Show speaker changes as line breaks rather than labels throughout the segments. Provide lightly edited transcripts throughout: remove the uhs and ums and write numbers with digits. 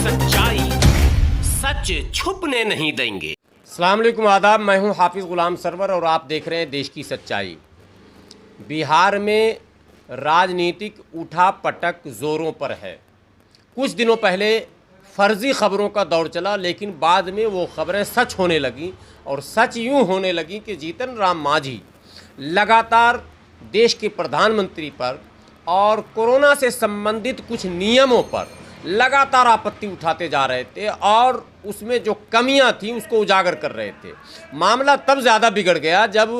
सच्चाई सच छुपने नहीं देंगे।
अस्सलाम वालेकुम, आदाब। मैं हूं हाफिज़ ग़ुलाम सरवर और आप देख रहे हैं देश की सच्चाई। बिहार में राजनीतिक उठापटक ज़ोरों पर है। कुछ दिनों पहले फर्जी खबरों का दौर चला, लेकिन बाद में वो खबरें सच होने लगीं और सच यूँ होने लगी कि जीतन राम मांझी लगातार देश के प्रधानमंत्री पर और कोरोना से संबंधित कुछ नियमों पर लगातार आपत्ति उठाते जा रहे थे और उसमें जो कमियां थीं उसको उजागर कर रहे थे। मामला तब ज़्यादा बिगड़ गया जब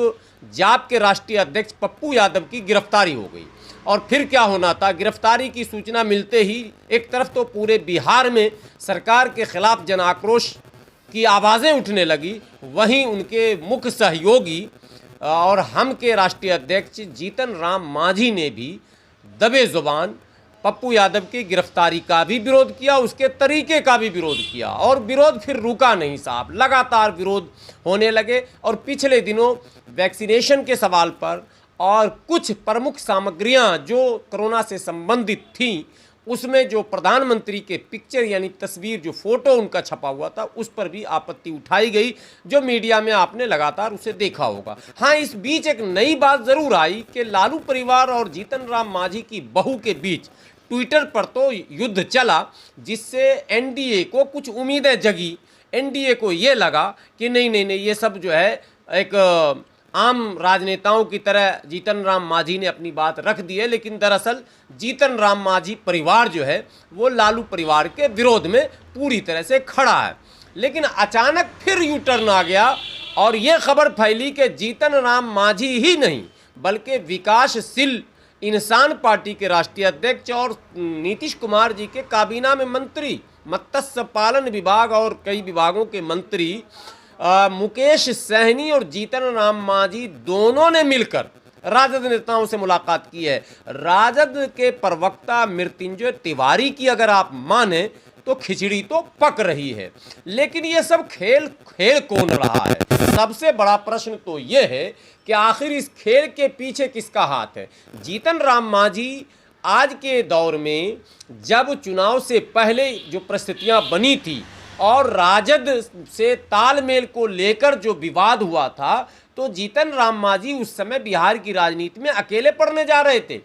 जाप के राष्ट्रीय अध्यक्ष पप्पू यादव की गिरफ्तारी हो गई। और फिर क्या होना था, गिरफ्तारी की सूचना मिलते ही एक तरफ तो पूरे बिहार में सरकार के खिलाफ जन आक्रोश की आवाज़ें उठने लगी, वहीं उनके मुख्य सहयोगी और हम के राष्ट्रीय अध्यक्ष जीतन राम मांझी ने भी दबे ज़ुबान पप्पू यादव की गिरफ्तारी का भी विरोध किया, उसके तरीके का भी विरोध किया और विरोध फिर रुका नहीं साहब, लगातार विरोध होने लगे। और पिछले दिनों वैक्सीनेशन के सवाल पर और कुछ प्रमुख सामग्रियां जो कोरोना से संबंधित थीं उसमें जो प्रधानमंत्री के पिक्चर यानी तस्वीर जो फ़ोटो उनका छपा हुआ था उस पर भी आपत्ति उठाई गई, जो मीडिया में आपने लगातार उसे देखा होगा। हाँ, इस बीच एक नई बात ज़रूर आई कि लालू परिवार और जीतन राम मांझी की बहू के बीच ट्विटर पर तो युद्ध चला, जिससे एनडीए को कुछ उम्मीदें जगी। एनडीए को ये लगा कि नहीं ये सब जो है एक आम राजनेताओं की तरह जीतन राम मांझी ने अपनी बात रख दी है, लेकिन दरअसल जीतन राम मांझी परिवार जो है वो लालू परिवार के विरोध में पूरी तरह से खड़ा है। लेकिन अचानक फिर यू टर्न आ गया और ये खबर फैली कि जीतन राम मांझी ही नहीं बल्कि विकासशील इंसान पार्टी के राष्ट्रीय अध्यक्ष और नीतीश कुमार जी के काबीना में मंत्री, मत्स्य पालन विभाग और कई विभागों के मंत्री मुकेश सहनी और जीतन राम मांझी दोनों ने मिलकर राजद नेताओं से मुलाकात की है। राजद के प्रवक्ता मृत्युंजय तिवारी की अगर आप माने तो खिचड़ी तो पक रही है, लेकिन ये सब खेल कौन रहा है? सबसे बड़ा प्रश्न तो ये है कि आखिर इस खेल के पीछे किसका हाथ है? जीतन राम मांझी आज के दौर में जब चुनाव से पहले जो परिस्थितियां बनी थी और राजद से तालमेल को लेकर जो विवाद हुआ था, तो जीतन राम मांझी उस समय बिहार की राजनीति में अकेले पड़ने जा रहे थे।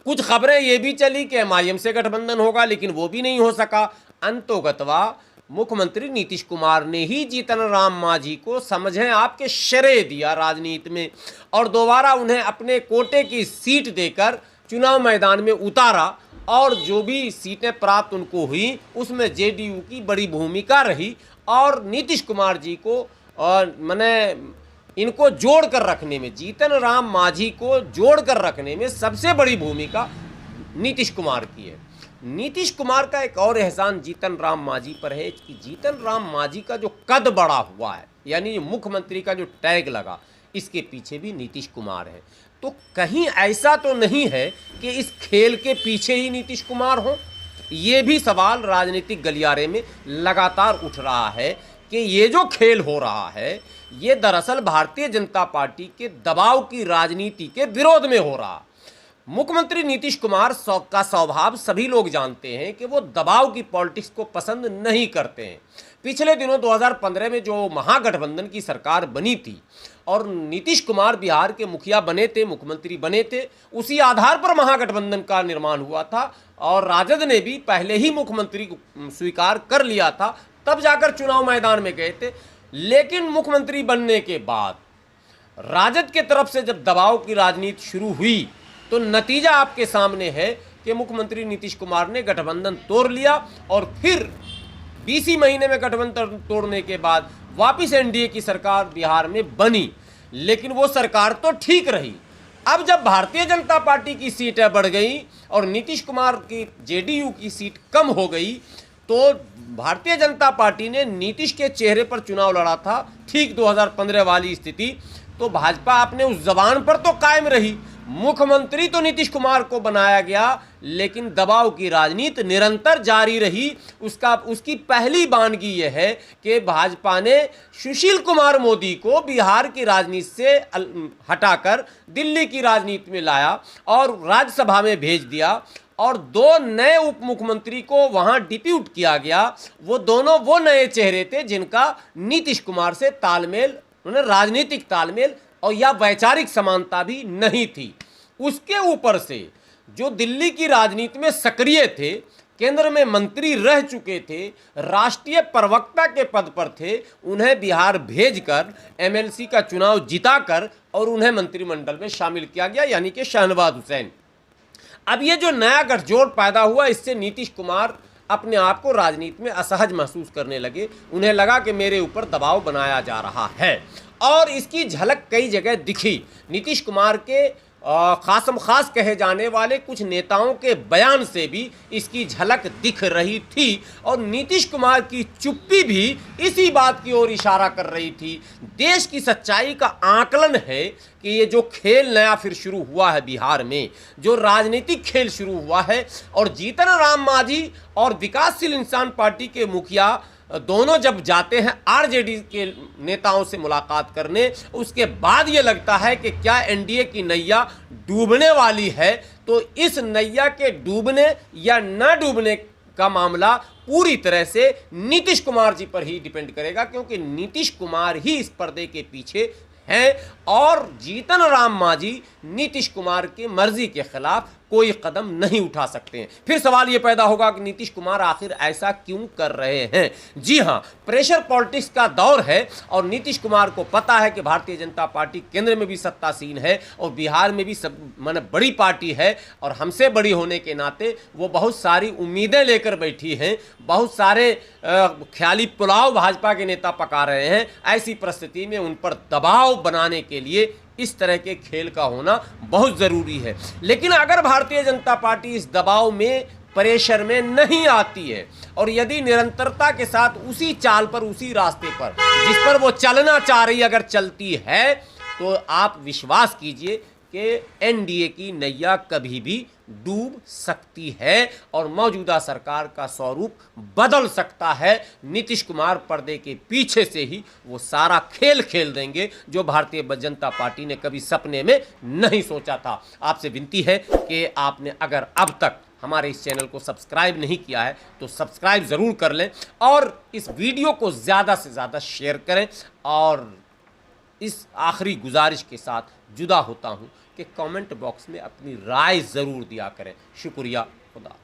कुछ खबरें ये भी चली कि एमआईएम से गठबंधन होगा, लेकिन वो भी नहीं हो सका। अंतोगत्वा मुख्यमंत्री नीतीश कुमार ने ही जीतन राम मांझी को समझें आपके श्रेय दिया राजनीति में और दोबारा उन्हें अपने कोटे की सीट देकर चुनाव मैदान में उतारा और जो भी सीटें प्राप्त उनको हुई उसमें जेडीयू की बड़ी भूमिका रही और नीतीश कुमार जी को इनको जोड़ कर रखने में, जीतन राम मांझी को जोड़ कर रखने में सबसे बड़ी भूमिका नीतीश कुमार की है। नीतीश कुमार का एक और एहसान जीतन राम मांझी पर है कि जीतन राम मांझी का जो कद बड़ा हुआ है, यानी मुख्यमंत्री का जो टैग लगा, इसके पीछे भी नीतीश कुमार है। तो कहीं ऐसा तो नहीं है कि इस खेल के पीछे ही नीतीश कुमार हो? ये भी सवाल राजनीतिक गलियारे में लगातार उठ रहा है कि ये जो खेल हो रहा है ये दरअसल भारतीय जनता पार्टी के दबाव की राजनीति के विरोध में हो रहा। मुख्यमंत्री नीतीश कुमार का स्वभाव सभी लोग जानते हैं कि वो दबाव की पॉलिटिक्स को पसंद नहीं करते हैं। पिछले दिनों 2015 में जो महागठबंधन की सरकार बनी थी और नीतीश कुमार बिहार के मुखिया बने थे, मुख्यमंत्री बने थे, उसी आधार पर महागठबंधन का निर्माण हुआ था और राजद ने भी पहले ही मुख्यमंत्री को स्वीकार कर लिया था, तब जाकर चुनाव मैदान में गए थे। लेकिन मुख्यमंत्री बनने के बाद राजद के तरफ से जब दबाव की राजनीति शुरू हुई तो नतीजा आपके सामने है कि मुख्यमंत्री नीतीश कुमार ने गठबंधन तोड़ लिया और फिर 20 ही महीने में गठबंधन तोड़ने के बाद वापस एनडीए की सरकार बिहार में बनी, लेकिन वो सरकार तो ठीक रही। अब जब भारतीय जनता पार्टी की सीटें बढ़ गई और नीतीश कुमार की जेडीयू की सीट कम हो गई तो भारतीय जनता पार्टी ने नीतीश के चेहरे पर चुनाव लड़ा था, ठीक 2015 वाली स्थिति। तो भाजपा अपने उस जबान पर तो कायम रही, मुख्यमंत्री तो नीतीश कुमार को बनाया गया, लेकिन दबाव की राजनीति निरंतर जारी रही। उसकी पहली वानगी यह है कि भाजपा ने सुशील कुमार मोदी को बिहार की राजनीति से हटाकर दिल्ली की राजनीति में लाया और राज्यसभा में भेज दिया और 2 नए उप मुख्यमंत्री को वहां डिप्यूट किया गया। वो दोनों वो नए चेहरे थे जिनका नीतीश कुमार से तालमेल, उन्हें राजनीतिक तालमेल और या वैचारिक समानता भी नहीं थी। उसके ऊपर से जो दिल्ली की राजनीति में सक्रिय थे, केंद्र में मंत्री रह चुके थे, राष्ट्रीय प्रवक्ता के पद पर थे, उन्हें बिहार भेजकर एमएलसी का चुनाव जिताकर और उन्हें मंत्रिमंडल में शामिल किया गया, यानी कि शहनवाज हुसैन। अब ये जो नया गठजोड़ पैदा हुआ, इससे नीतीश कुमार अपने आप को राजनीति में असहज महसूस करने लगे। उन्हें लगा कि मेरे ऊपर दबाव बनाया जा रहा है और इसकी झलक कई जगह दिखी। नीतीश कुमार के खासम खास कहे जाने वाले कुछ नेताओं के बयान से भी इसकी झलक दिख रही थी और नीतीश कुमार की चुप्पी भी इसी बात की ओर इशारा कर रही थी। देश की सच्चाई का आकलन है कि ये जो खेल नया फिर शुरू हुआ है बिहार में, जो राजनीतिक खेल शुरू हुआ है, और जीतन राम मांझी और विकासशील इंसान पार्टी के मुखिया दोनों जब जाते हैं आरजेडी के नेताओं से मुलाकात करने, उसके बाद ये लगता है कि क्या एनडीए की नैया डूबने वाली है। तो इस नैया के डूबने या न डूबने का मामला पूरी तरह से नीतीश कुमार जी पर ही डिपेंड करेगा, क्योंकि नीतीश कुमार ही इस पर्दे के पीछे हैं और जीतन राम मांझी नीतीश कुमार की मर्जी के खिलाफ कोई कदम नहीं उठा सकते हैं। फिर सवाल यह पैदा होगा कि नीतीश कुमार आखिर ऐसा क्यों कर रहे हैं। जी हां, प्रेशर पॉलिटिक्स का दौर है और नीतीश कुमार को पता है कि भारतीय जनता पार्टी केंद्र में भी सत्तासीन है और बिहार में भी सब माने बड़ी पार्टी है और हमसे बड़ी होने के नाते वो बहुत सारी उम्मीदें लेकर बैठी हैं, बहुत सारे ख्याली पुलाव भाजपा के नेता पका रहे हैं। ऐसी परिस्थिति में उन पर दबाव बनाने के लिए इस तरह के खेल का होना बहुत ज़रूरी है। लेकिन अगर भारतीय जनता पार्टी इस दबाव में, प्रेशर में नहीं आती है और यदि निरंतरता के साथ उसी चाल पर, उसी रास्ते पर जिस पर वो चलना चाह रही अगर चलती है, तो आप विश्वास कीजिए कि एनडीए की नैया कभी भी डूब सकती है और मौजूदा सरकार का स्वरूप बदल सकता है। नीतीश कुमार पर्दे के पीछे से ही वो सारा खेल खेल देंगे जो भारतीय जनता पार्टी ने कभी सपने में नहीं सोचा था। आपसे विनती है कि आपने अगर अब तक हमारे इस चैनल को सब्सक्राइब नहीं किया है तो सब्सक्राइब ज़रूर कर लें और इस वीडियो को ज़्यादा से ज़्यादा शेयर करें। और इस आखिरी गुजारिश के साथ जुदा होता हूं कि कमेंट बॉक्स में अपनी राय ज़रूर दिया करें। शुक्रिया। खुदा।